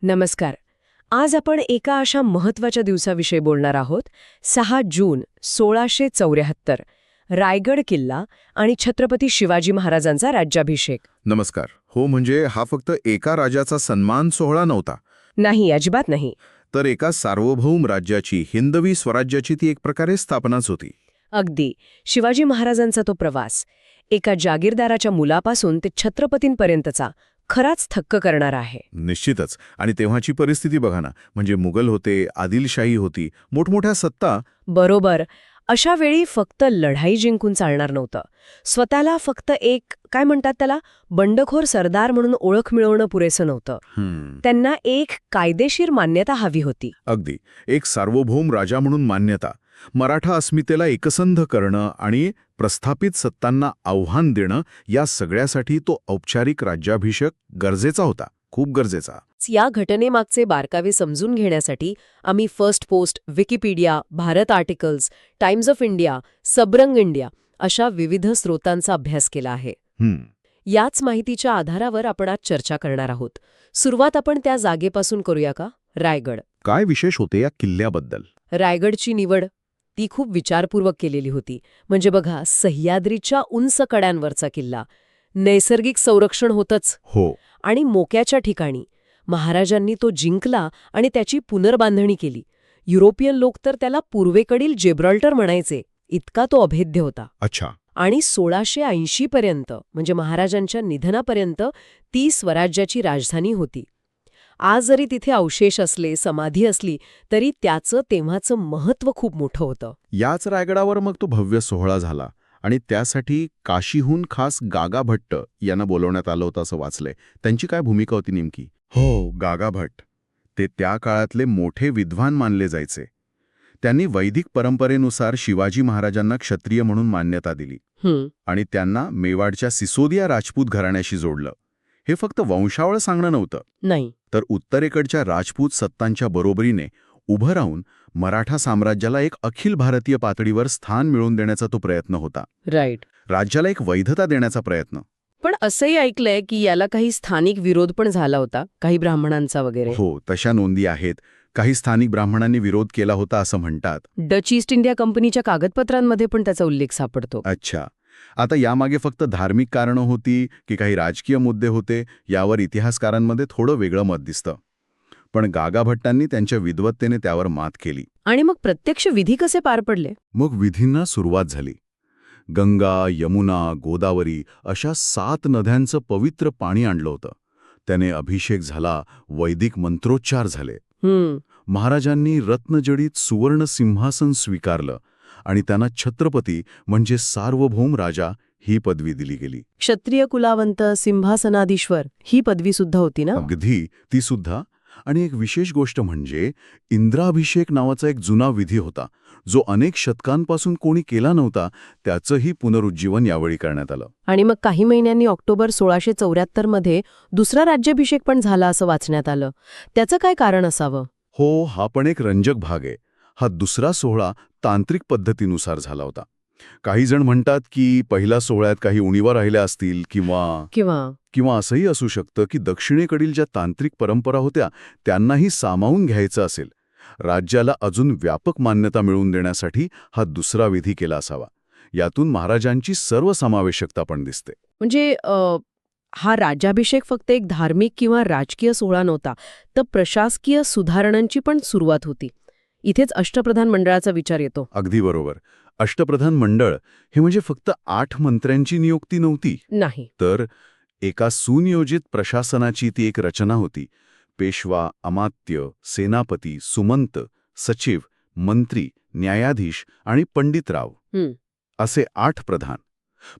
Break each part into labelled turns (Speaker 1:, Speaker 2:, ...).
Speaker 1: नमस्कार. आज आपण एका अशा महत्वाच्या दिवसाविषयी बोलणार आहोत. 6 जून 1674, रायगड किल्ला आणि छत्रपती शिवाजी महाराजांचा राज्याभिषेक.
Speaker 2: नमस्कार. हो, म्हणजे हा फक्त एका राजाचा सन्मान सोहळा नव्हता,
Speaker 1: नाही, अजिबात नाही.
Speaker 2: तर एका सार्वभौम राज्याची, हिंदवी स्वराज्याची ती एक प्रकारे स्थापनाच होती.
Speaker 1: अगदी. शिवाजी महाराजांचा तो प्रवास एका जागीरदाराच्या मुलापासून ते छत्रपतींपर्यंतचा खराच थक्क करणारा आहे.
Speaker 2: निश्चितच. आणि तेव्हाची परिस्थिती बघा ना, म्हणजे मुघल होते, आदिलशाही होती, मोठमोठ्या सत्ता.
Speaker 1: बरोबर. अशा वेळी फक्त लढाई जिंकून चालणार नव्हतं. स्वतःला फक्त एक, काय म्हणतात त्याला, बंडखोर सरदार म्हणून ओळख मिळवणं पुरेसं नव्हतं. त्यांना एक कायदेशीर मान्यता हवी होती.
Speaker 2: अगदी. एक सार्वभौम राजा म्हणून मान्यता, मराठा अस्मितेला एकसंध करणं आणि प्रस्थापित सत्तांना आव्हान देणं, या सगळ्यासाठी तो औपचारिक राज्याभिषेक गरजेचा होता, खूप गरजेचा.
Speaker 1: या घटनेमागचे बारकावे समजून घेण्यासाठी आम्ही first post, Wikipedia, Bharat articles, times of India, Sabrang India अशा विविध स्रोतांचा अभ्यास केला आहे. याच माहितीच्या आधारावर आपण आज चर्चा करणार आहोत. सुरुवात आपण त्या जागेपासून करूया का? रायगड.
Speaker 2: काय विशेष होते या किल्ल्याबद्दल?
Speaker 1: रायगडची निवड ती खूप विचारपूर्वक केलेली होती. म्हणजे बघा, सह्याद्रीच्या उंच कड्यांवरचा किल्ला, नैसर्गिक संरक्षण होतंच,
Speaker 2: हो,
Speaker 1: आणि मोक्याच्या ठिकाणी. महाराजांनी तो जिंकला आणि त्याची पुनर्बांधणी केली. युरोपियन लोक तर त्याला पूर्वेकडील जेब्राल्टर म्हणायचे, इतका तो अभेद्य होता.
Speaker 2: अच्छा.
Speaker 1: आणि 1680 पर्यंत, म्हणजे महाराजांच्या निधनापर्यंत, ती स्वराज्याची राजधानी होती. आज जरी तिथे अवशेष असले, समाधी असली, तरी त्याचं तेव्हाचं महत्त्व खूप मोठं होतं.
Speaker 2: याच रायगडावर मग तो भव्य सोहळा झाला आणि त्यासाठी काशीहून खास गागा भट्ट यांना बोलवण्यात आलं होतं असं वाचलंय. त्यांची काय भूमिका होती नेमकी? हो, गागा भट्ट. ते त्या काळातले मोठे विद्वान मानले जायचे. त्यांनी वैदिक परंपरेनुसार शिवाजी महाराजांना क्षत्रिय म्हणून मान्यता दिली आणि त्यांना मेवाडच्या सिसोदिया राजपूत घराण्याशी जोडलं. हे फक्त वंशावळ सांगणं नव्हतं,
Speaker 1: नाही,
Speaker 2: तर उत्तरेकडच्या राजपूत सत्तांच्या बरोबरीने उभं राहून मराठा साम्राज्याला एक अखिल भारतीय पातळीवर स्थान मिळवून देण्याचा तो प्रयत्न होता.
Speaker 1: राईट.
Speaker 2: राज्याला एक वैधता देण्याचा प्रयत्न.
Speaker 1: पण असंही ऐकलंय की याला काही स्थानिक विरोध पण झाला होता, काही ब्राह्मणांचा वगैरे.
Speaker 2: हो, तशा नोंदी आहेत. काही स्थानिक ब्राह्मणांनी विरोध केला होता असं म्हणतात.
Speaker 1: डच ईस्ट इंडिया कंपनीच्या कागदपत्रांमध्ये पण त्याचा उल्लेख सापडतो.
Speaker 2: अच्छा. आता यामागे फक्त धार्मिक कारणं होती की काही राजकीय मुद्दे होते, यावर इतिहासकारांमध्ये थोडं वेगळं मत दिसतं. पण गागा भट्टांनी त्यांच्या विद्वत्तेने त्यावर मात केली.
Speaker 1: आणि मग प्रत्यक्ष विधी कसे पार पडले?
Speaker 2: मग विधींना सुरुवात झाली. गंगा, यमुना, गोदावरी अशा 7 नद्यांचं पवित्र पाणी आणलं होतं. त्याने अभिषेक झाला, वैदिक मंत्रोच्चार झाले. महाराजांनी रत्नजडित सुवर्ण सिंहासन स्वीकारलं आणि त्यांना छत्रपती म्हणजे सार्वभौम राजा ही पदवी दिली गेली.
Speaker 1: क्षत्रिय कुलावंत, सिंहासनाधीश्वर ही पदवी सुद्धा होती ना?
Speaker 2: अगदी, ती सुद्धा. आणि एक विशेष गोष्ट म्हणजे इंद्राभिषेक नावाचा एक जुना विधी होता, जो अनेक शतकांपासून कोणी केला नव्हता. त्याचंही पुनरुज्जीवन यावेळी करण्यात आलं.
Speaker 1: आणि मग काही महिन्यांनी ऑक्टोबर 1674 मध्ये दुसरा राज्याभिषेक पण झाला असं वाचण्यात आलं. त्याचं काय कारण असावं?
Speaker 2: हो, हा पण एक रंजक भाग आहे. हा दुसरा सोहळा तांत्रिक पद्धतीनुसार झाला होता. काही जण म्हणतात की पहिल्या सोहळ्यात काही उणीवा राहिल्या असतील किंवा असंही असू शकतं की दक्षिणेकडील ज्या तांत्रिक परंपरा होत्या त्यांनाही सामावून घ्यायचं असेल. राज्याला अजून व्यापक मान्यता मिळवून देण्यासाठी हा दुसरा विधी केला असावा. यातून महाराजांची सर्वसमावेशकता पण दिसते.
Speaker 1: म्हणजे हा राज्याभिषेक फक्त एक धार्मिक किंवा राजकीय सोहळा नव्हता, तर प्रशासकीय सुधारणांची पण सुरुवात होती. इथेच अष्टप्रधान मंडळाचा विचार येतो.
Speaker 2: अगदी बरोबर. अष्टप्रधान मंडळ हे म्हणजे फक्त 8 मंत्र्यांची नियुक्ती नव्हती,
Speaker 1: नाही,
Speaker 2: तर एका सुनियोजित प्रशासनाची ती एक रचना होती. पेशवा, अमात्य, सेनापती, सुमंत, सचिव, मंत्री, न्यायाधीश आणि पंडितराव असे 8 प्रधान.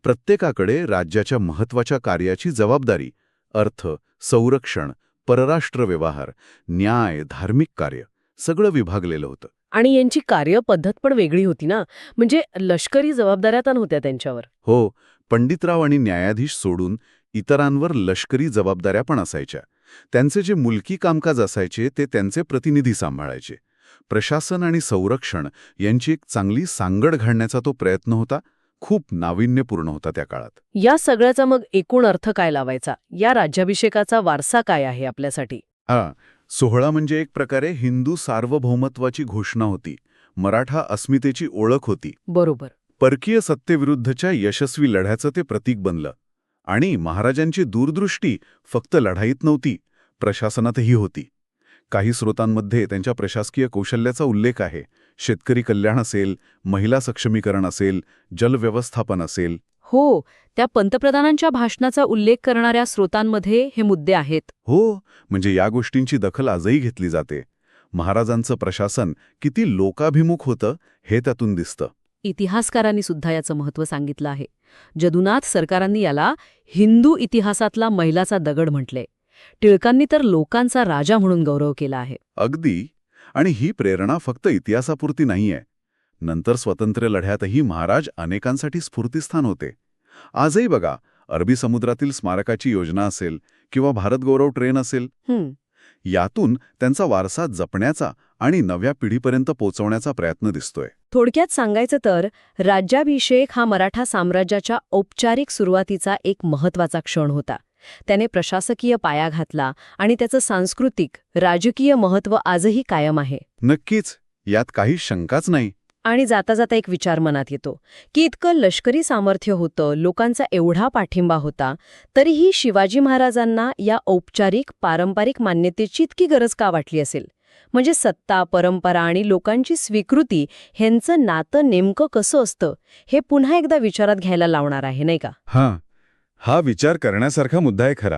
Speaker 2: प्रत्येकाकडे राज्याच्या महत्त्वाच्या कार्याची जबाबदारी, अर्थ, संरक्षण, परराष्ट्र व्यवहार, न्याय, धार्मिक कार्य सगळं विभागलेलं होतं.
Speaker 1: आणि यांची कार्यपद्धत पण वेगळी होती ना, म्हणजे लष्करी जबाबदाऱ्या पण होत्या त्यांच्यावर.
Speaker 2: हो, पंडितराव आणि न्यायाधीश सोडून इतरांवर लष्करी जबाबदाऱ्या पण असायच्या. त्यांचे जे मुलकी कामकाज असायचे ते त्यांचे प्रतिनिधी सांभाळायचे. प्रशासन आणि संरक्षण यांची एक चांगली सांगड घालण्याचा तो प्रयत्न होता. खूप नाविन्यपूर्ण होता त्या काळात.
Speaker 1: या सगळ्याचा मग एकूण अर्थ काय लावायचा? या राज्याभिषेकाचा वारसा काय आहे आपल्यासाठी?
Speaker 2: सोहळा म्हणजे एक प्रकारे हिंदू सार्वभौमत्वाची घोषणा होती, मराठा अस्मितेची ओळख होती.
Speaker 1: बरोबर.
Speaker 2: परकीय सत्तेविरुद्धच्या यशस्वी लढ्याचं ते प्रतीक बनलं. आणि महाराजांची दूरदृष्टी फक्त लढाईत नव्हती, प्रशासनातही होती. काही स्रोतांमध्ये त्यांच्या प्रशासकीय कौशल्याचा उल्लेख आहे. शेतकरी कल्याण असेल, महिला सक्षमीकरण असेल, जलव्यवस्थापन असेल.
Speaker 1: हो, त्या पंतप्रधानांच्या भाषणाचा उल्लेख करणाऱ्या स्रोतांमध्ये हे मुद्दे आहेत.
Speaker 2: हो, म्हणजे या गोष्टींची दखल आजही घेतली जाते. महाराजांचं प्रशासन किती लोकाभिमुख होतं हे त्यातून दिसतं.
Speaker 1: इतिहासकारांनी सुद्धा याचं महत्त्व सांगितलं आहे. जदुनाथ सरकारांनी याला हिंदू इतिहासातला मैलाचा दगड म्हटले. टिळकांनी तर लोकांचा राजा म्हणून गौरव केला आहे.
Speaker 2: अगदी. आणि ही प्रेरणा फक्त इतिहासापुरती नाहीये. नंतर स्वातंत्र्य लढ्यातही महाराज अनेकांसाठी स्फूर्तिस्थान होते. आजही बघा, अरबी समुद्रातील स्मारकाची योजना असेल किंवा भारत गौरव ट्रेन असेल, यातून त्यांचा वारसा जपण्याचा आणि नव्या पिढीपर्यंत पोहोचवण्याचा प्रयत्न दिसतोय.
Speaker 1: थोडक्यात सांगायचं तर राज्याभिषेक हा मराठा साम्राज्याच्या औपचारिक सुरुवातीचा एक महत्त्वाचा क्षण होता. त्याने प्रशासकीय पाया घातला आणि त्याचं सांस्कृतिक, राजकीय महत्त्व आजही कायम आहे.
Speaker 2: नक्कीच, यात काही शंकाच नाही.
Speaker 1: आणि जाता जाता एक विचार मनात येतो की इतकं लष्करी सामर्थ्य होतं, लोकांचा एवढा पाठिंबा होता, तरीही शिवाजी महाराजांना या औपचारिक, पारंपरिक मान्यतेची इतकी गरज का वाटली असेल? म्हणजे सत्ता, परंपरा आणि लोकांची स्वीकृती ह्यांचं नातं नेमकं कसं असतं, हे पुन्हा एकदा विचारात घ्यायला लावणार आहे, नाही का?
Speaker 2: हा विचार करण्यासारखा मुद्दा आहे खरा.